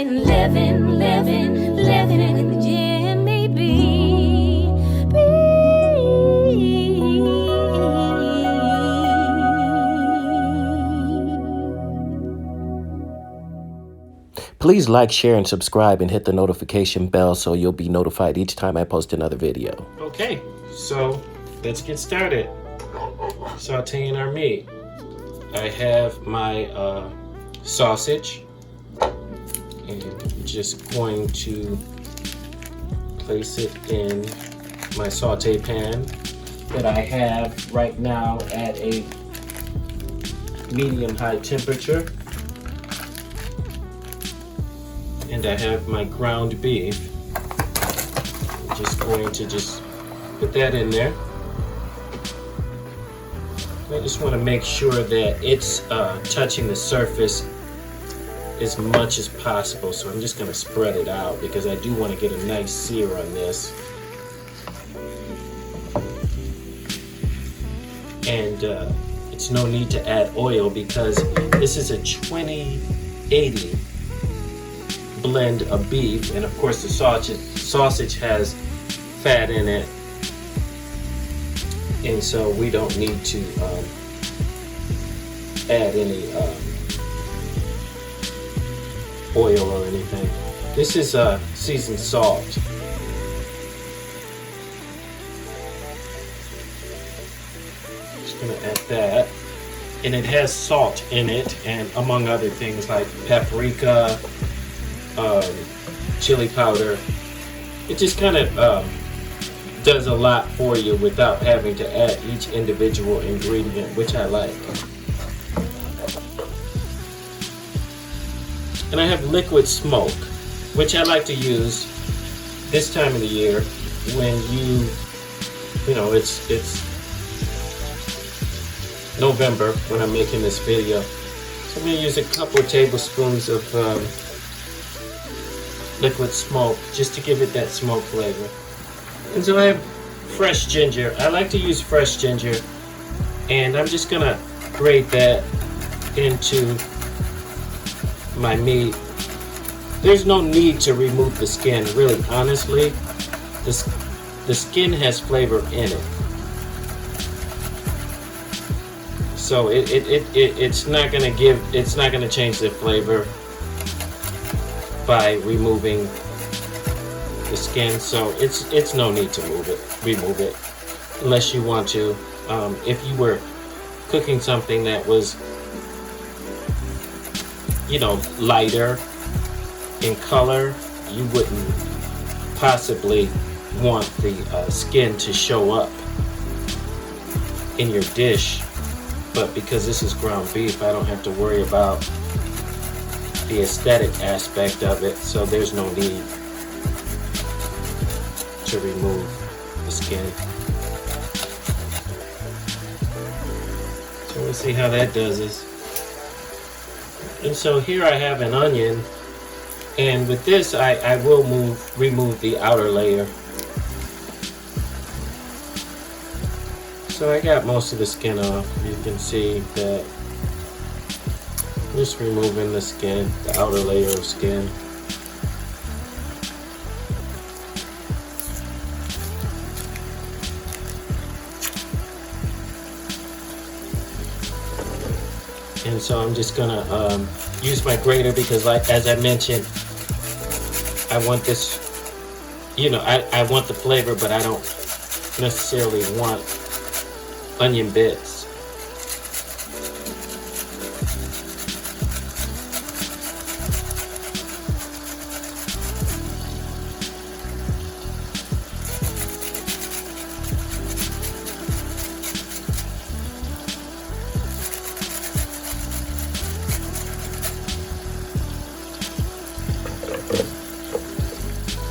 living in the gym, baby. Please like, share, and subscribe and hit the notification bell so you'll be notified each time I post another video. Okay, so let's get started. Sauteing our meat. I have my sausage, and I'm just going to place it in my saute pan that I have right now at a medium-high temperature. And I have my ground beef. I'm just going to put that in there. I just want to make sure that it's touching the surface as much as possible. So I'm just going to spread it out because I do want to get a nice sear on this. And it's no need to add oil because this is a 20/80 blend of beef, and of course the sausage has fat in it, and so we don't need to add any oil or anything. This is seasoned salt. Just gonna add that, and it has salt in it, and among other things like paprika, chili powder. It just kind of does a lot for you without having to add each individual ingredient, which I like. And I have liquid smoke, which I like to use this time of the year when you know, it's November when I'm making this video. So I'm going to use a couple of tablespoons of liquid smoke just to give it that smoke flavor. And so I have fresh ginger. I like to use fresh ginger, and I'm just gonna grate that into my meat. There's no need to remove the skin, really. Honestly, the skin has flavor in it, so it's not gonna change the flavor by removing the skin. So it's no need to remove it unless you want to. If you were cooking something that was, you know, lighter in color, you wouldn't possibly want the skin to show up in your dish. But because this is ground beef, I don't have to worry about the aesthetic aspect of it, so there's no need to remove the skin. So let's see how that does this. And so here I have an onion, and with this I will remove the outer layer. So I got most of the skin off. You can see that. Just removing the skin, the outer layer of skin. And so I'm just gonna use my grater because, like as I mentioned, I want this, you know, I want the flavor, but I don't necessarily want onion bits.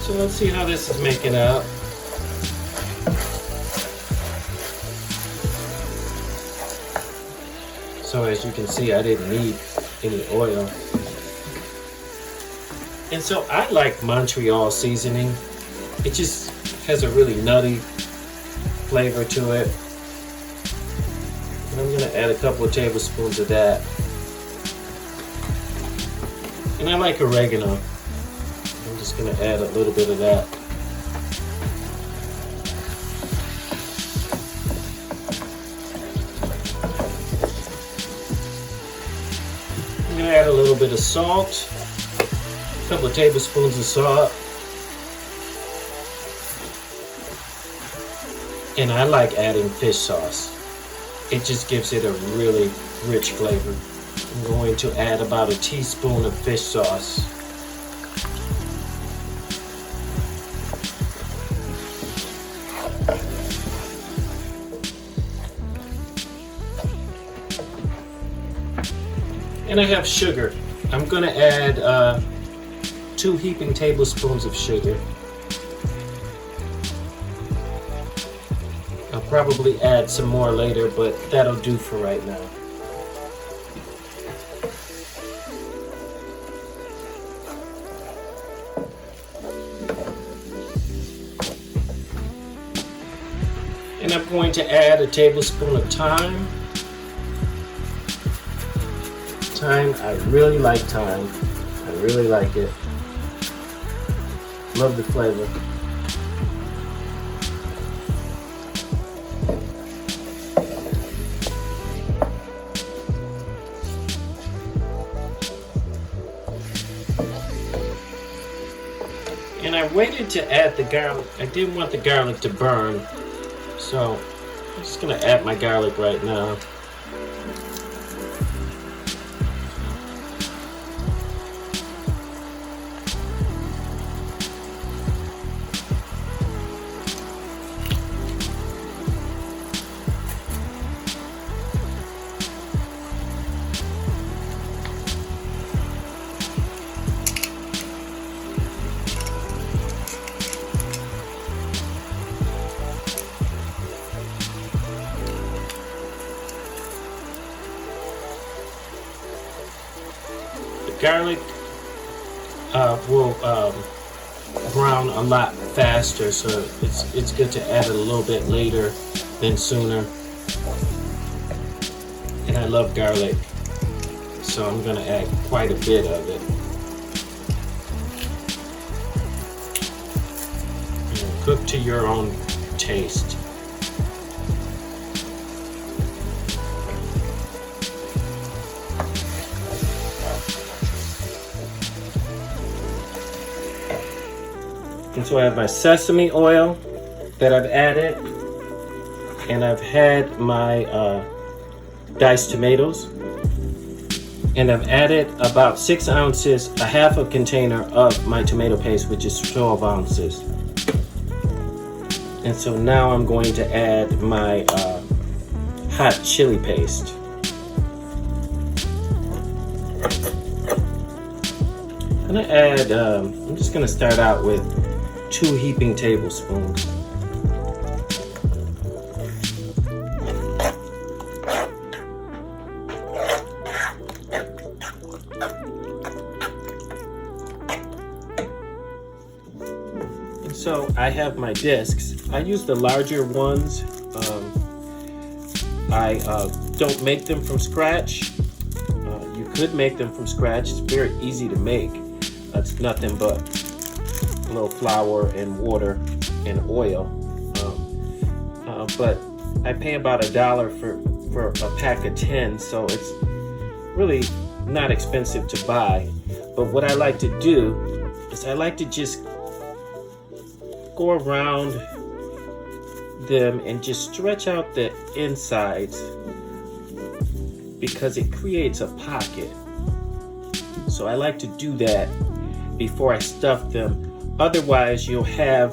So let's see how this is making out. So as you can see, I didn't need any oil. And so I like Montreal seasoning. It just has a really nutty flavor to it. And I'm gonna add a couple of tablespoons of that. And I like oregano. I'm just going to add a little bit of that. I'm going to add a little bit of salt, a couple of tablespoons of salt. And I like adding fish sauce. It just gives it a really rich flavor. I'm going to add about a teaspoon of fish sauce. And I have sugar. I'm going to add 2 heaping tablespoons of sugar. I'll probably add some more later, but that'll do for right now. And I'm going to add a tablespoon of thyme. Thyme, I really like thyme. I really like it. Love the flavor. And I waited to add the garlic. I didn't want the garlic to burn, so I'm just gonna add my garlic right now. Garlic will brown a lot faster, so it's good to add it a little bit later than sooner. And I love garlic, so I'm going to add quite a bit of it. And cook to your own taste. And so I have my sesame oil that I've added, and I've had my diced tomatoes, and I've added about 6 ounces, a half a container of my tomato paste, which is 12 ounces. And so now I'm going to add my hot chili paste. I'm gonna add, I'm just gonna start out with 2 heaping tablespoons. And so I have my discs. I use the larger ones. I don't make them from scratch. You could make them from scratch. It's very easy to make. It's nothing but a little flour and water and oil. But I pay about $1 for a pack of 10, so it's really not expensive to buy. But what I like to do is I like to just go around them and just stretch out the insides, because it creates a pocket. So I like to do that before I stuff them. Otherwise, you'll have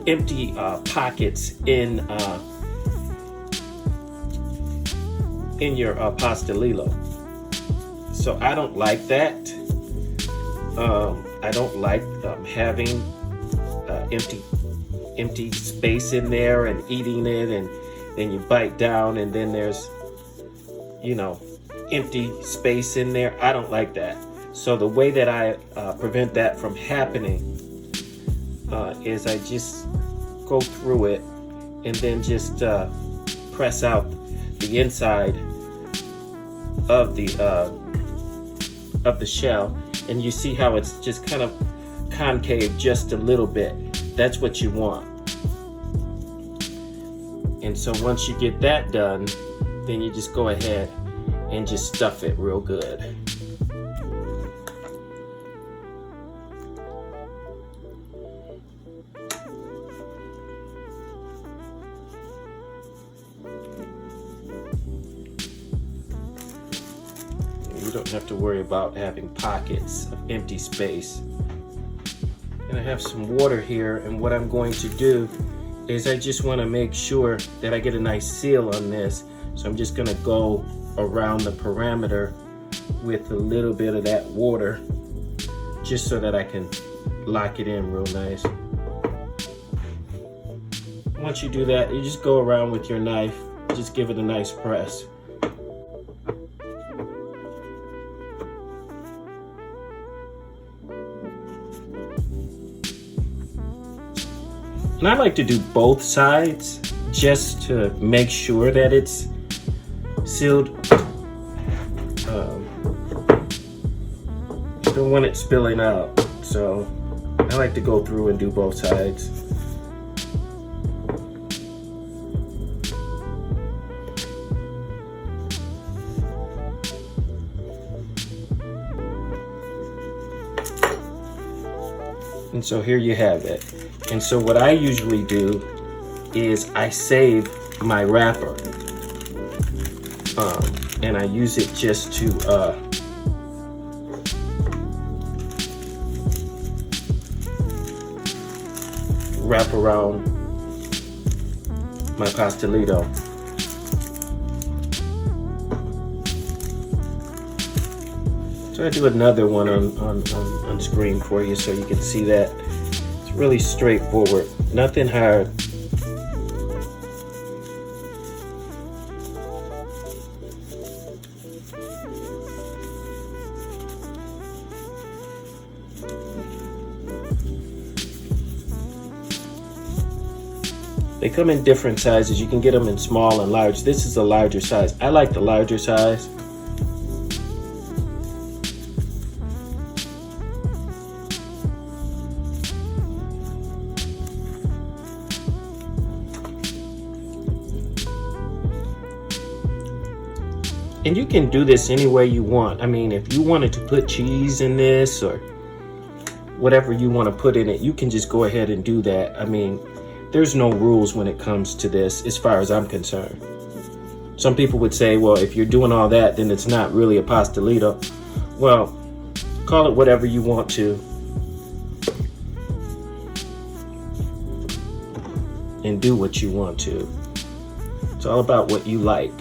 empty pockets in your pastelito. So I don't like that. I don't like having empty space in there and eating it, and then you bite down and then there's, empty space in there. I don't like that. So the way that I prevent that from happening is I just go through it and then just press out the inside of the shell, and you see how it's just kind of concave just a little bit. That's what you want. And so once you get that done, then you just go ahead and just stuff it real good. You don't have to worry about having pockets of empty space. And I have some water here, and what I'm going to do is I just want to make sure that I get a nice seal on this. So I'm just going to go around the perimeter with a little bit of that water, just so that I can lock it in real nice. Once you do that, you just go around with your knife, just give it a nice press. And I like to do both sides just to make sure that it's sealed. You don't want it spilling out, so I like to go through and do both sides. And so here you have it. And so what I usually do is I save my wrapper, and I use it just to wrap around my pastelito. So I do another one on screen for you so you can see that. It's really straightforward, nothing hard. They come in different sizes. You can get them in small and large. This is a larger size. I like the larger size. And you can do this any way you want. I mean, if you wanted to put cheese in this or whatever you want to put in it, you can just go ahead and do that. I mean, there's no rules when it comes to this as far as I'm concerned. Some people would say, well, if you're doing all that, then it's not really a pastelito. Well, call it whatever you want to. And do what you want to. It's all about what you like.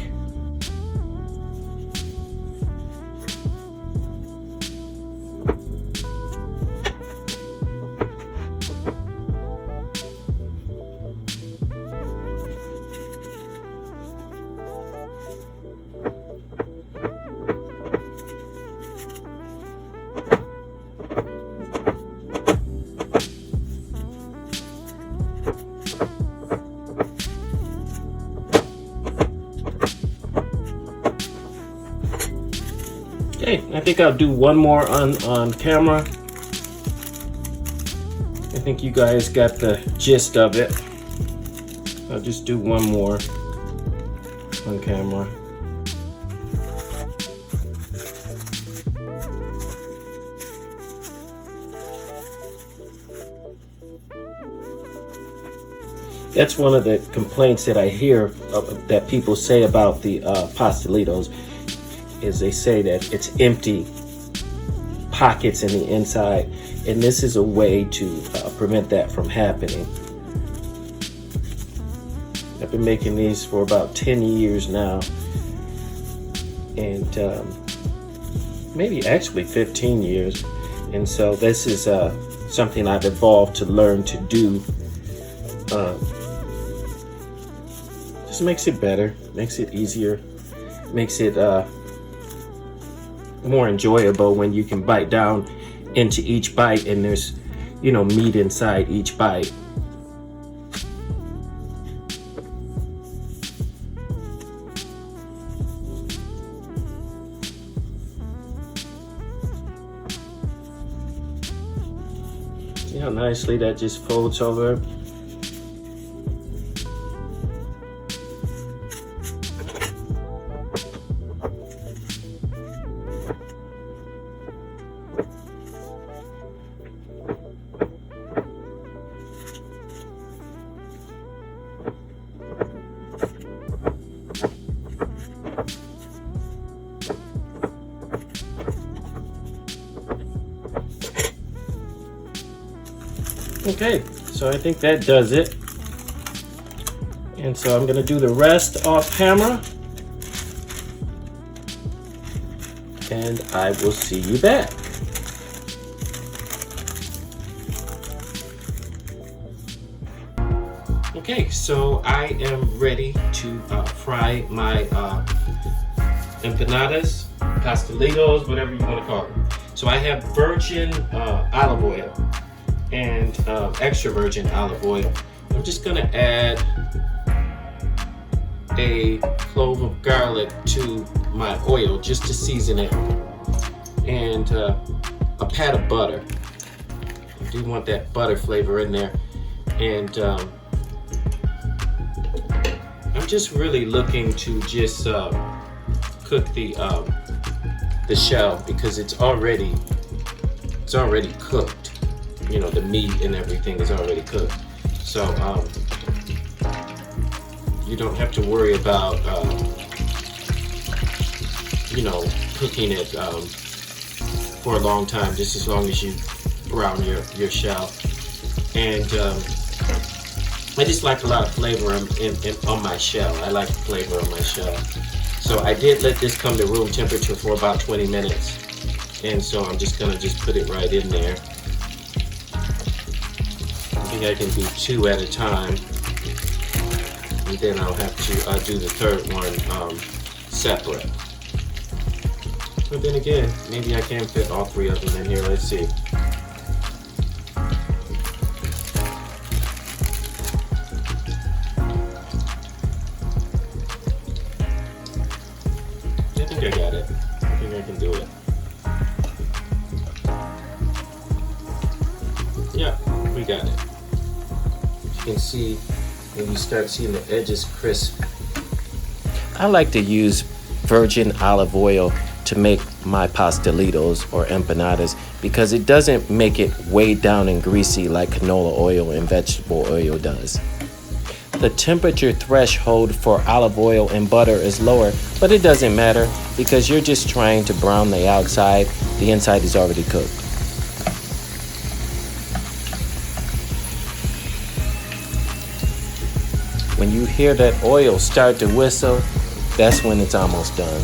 Okay, I think I'll do one more on camera. I think you guys got the gist of it. I'll just do one more on camera. That's one of the complaints that I hear that people say about the pastelitos, is they say that it's empty pockets in the inside, and this is a way to prevent that from happening. I've been making these for about 10 years now, and maybe actually 15 years, and so this is something I've evolved to learn to do. Just makes it better, makes it easier, makes it more enjoyable when you can bite down into each bite and there's, you know, meat inside each bite. See how nicely that just folds over? Okay, so I think that does it. And so I'm gonna do the rest off camera. And I will see you back. Okay, so I am ready to fry my empanadas, pastelitos, whatever you want to call them. So I have virgin olive oil and extra virgin olive oil. I'm just gonna add a clove of garlic to my oil just to season it, and a pat of butter. I do want that butter flavor in there, and I'm just really looking to just cook the shell because it's already cooked. You know, the meat and everything is already cooked, so you don't have to worry about you know, cooking it for a long time, just as long as you brown your shell. And I just like a lot of flavor on my shell. I like the flavor on my shell. So I did let this come to room temperature for about 20 minutes. And so I'm just gonna put it right in there. I think I can do 2 at a time. And then I'll have to do the third one separate. But then again, maybe I can fit all 3 of them in here. Let's see. I think I got it. I think I can do it. Yeah, we got it. You can see when you start seeing the edges crisp. I like to use virgin olive oil to make my pastelitos or empanadas because it doesn't make it weighed down and greasy like canola oil and vegetable oil does. The temperature threshold for olive oil and butter is lower, but it doesn't matter because you're just trying to brown the outside. The inside is already cooked. When you hear that oil start to whistle, that's when it's almost done.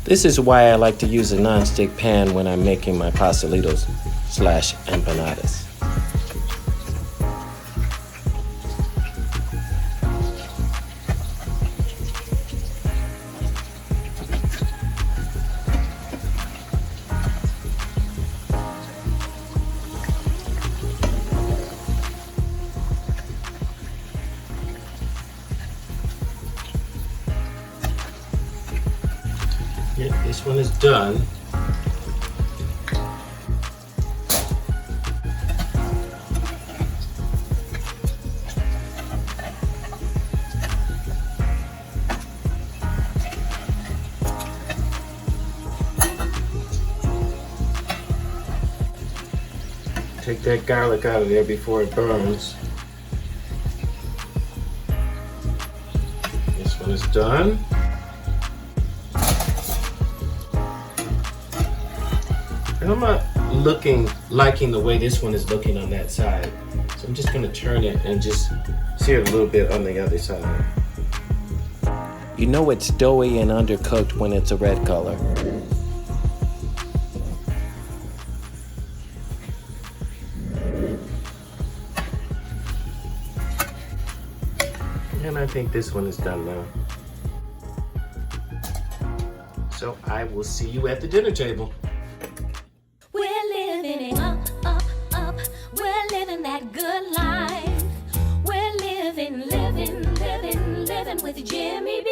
This is why I like to use a non-stick pan when I'm making my pastelitos / empanadas. Yeah, this one is done. Take that garlic out of there before it burns. This one is done. And I'm not liking the way this one is looking on that side. So I'm just gonna turn it and just sear it a little bit on the other side. You know it's doughy and undercooked when it's a red color. And I think this one is done now. So I will see you at the dinner table. We're living good life. We're living with Jimmy